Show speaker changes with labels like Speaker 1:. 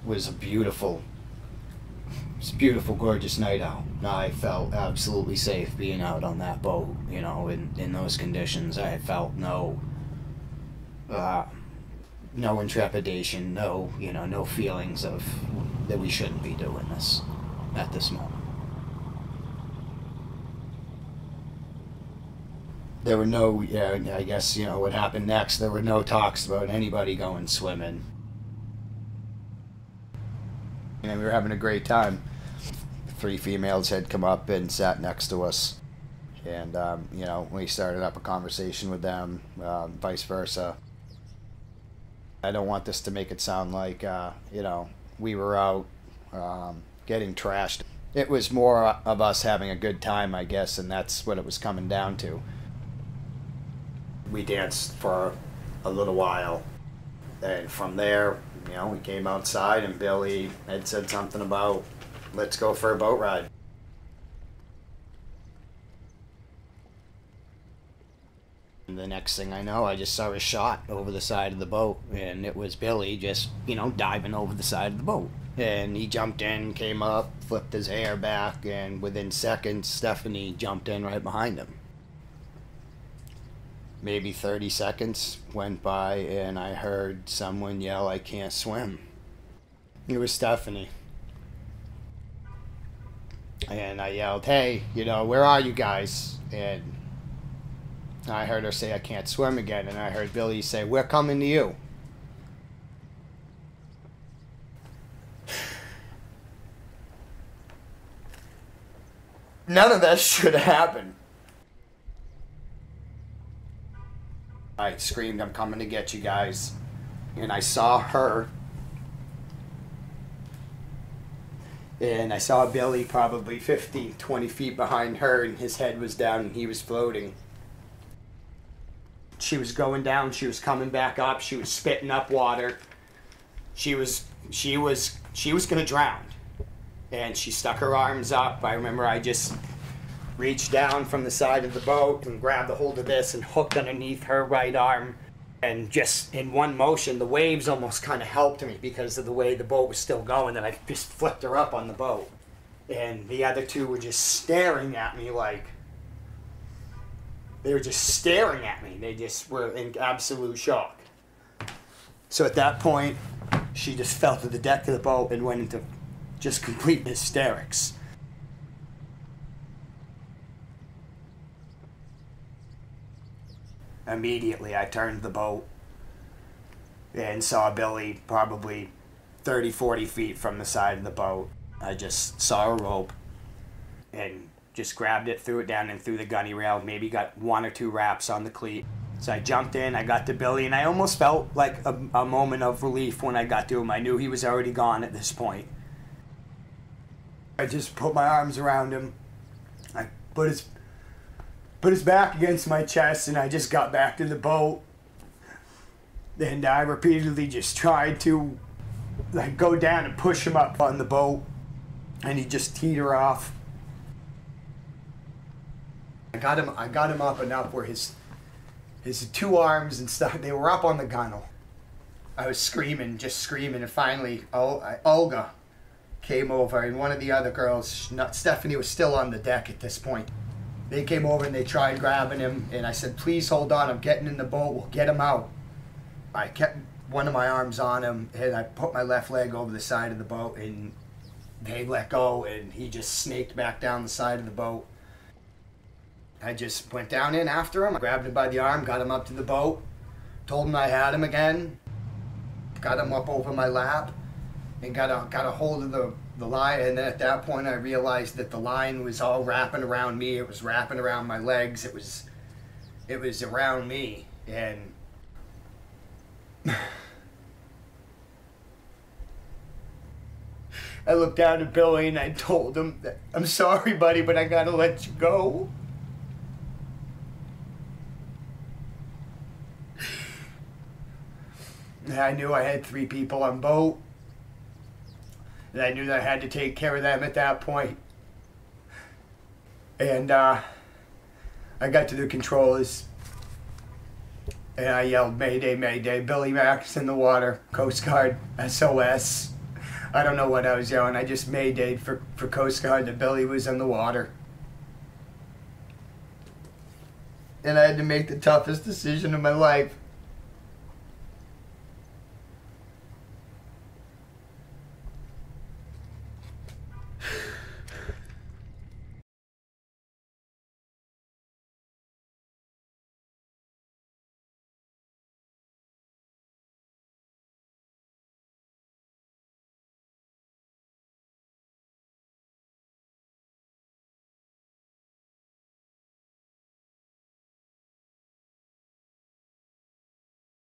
Speaker 1: was a beautiful, gorgeous night out. I felt absolutely safe being out on that boat, you know, in those conditions. I felt no intrepidation, no feelings of that we shouldn't be doing this at this moment. There were no, I guess, what happened next, there were no talks about anybody going swimming. And we were having a great time. 3 females had come up and sat next to us. And, we started up a conversation with them, vice versa. I don't want this to make it sound like, we were out getting trashed. It was more of us having a good time, I guess, and that's what it was coming down to. We danced for a little while, and from there, we came outside, and Billy had said something about, let's go for a boat ride. And the next thing I know, I just saw a shot over the side of the boat, and it was Billy just, diving over the side of the boat. And he jumped in, came up, flipped his hair back, and within seconds, Stephanie jumped in right behind him. Maybe 30 seconds went by, and I heard someone yell, "I can't swim." It was Stephanie. And I yelled, "Hey, where are you guys?" And I heard her say, "I can't swim" again, and I heard Billy say, "We're coming to you." None of that should have happened. I screamed, "I'm coming to get you guys." And I saw her. And I saw Billy probably 15, 20 feet behind her, and his head was down and he was floating. She was going down, she was coming back up, she was spitting up water. She was gonna drown. And she stuck her arms up. I remember I just reached down from the side of the boat and grabbed a hold of this and hooked underneath her right arm. And just in one motion, the waves almost kind of helped me because of the way the boat was still going, and I just flipped her up on the boat. And the other two were just staring at me like, they were just staring at me. They just were in absolute shock. So at that point, she just fell to the deck of the boat and went into just complete hysterics. Immediately, I turned the boat and saw Billy probably 30, 40 feet from the side of the boat. I just saw a rope and just grabbed it, threw it down and threw the gunny rail, maybe got 1 or 2 wraps on the cleat. So I jumped in, I got to Billy, and I almost felt like a moment of relief when I got to him. I knew he was already gone at this point. I just put my arms around him. I put his back against my chest, and I just got back to the boat. And I repeatedly just tried to go down and push him up on the boat, and he just teeter off. I got him up enough where his 2 arms and stuff, they were up on the gunnel. I was screaming, and finally Olga came over, and one of the other girls, Stephanie, was still on the deck at this point. They came over and they tried grabbing him, and I said, "Please hold on, I'm getting in the boat, we'll get him out." I kept one of my arms on him, and I put my left leg over the side of the boat, and they let go, and he just snaked back down the side of the boat. I just went down in after him, I grabbed him by the arm, got him up to the boat, told him I had him again, got him up over my lap, and got a hold of the line. And then at that point I realized that the line was all wrapping around me. It was wrapping around my legs. It was around me. And I looked down at Billy and I told him that, "I'm sorry, buddy, but I gotta let you go." And I knew I had 3 people on boat. And I knew that I had to take care of them at that point. And I got to the controllers and I yelled, "Mayday, Mayday, Billy Mac's in the water, Coast Guard, SOS. I don't know what I was yelling. I just maydayed for Coast Guard that Billy was in the water. And I had to make the toughest decision of my life.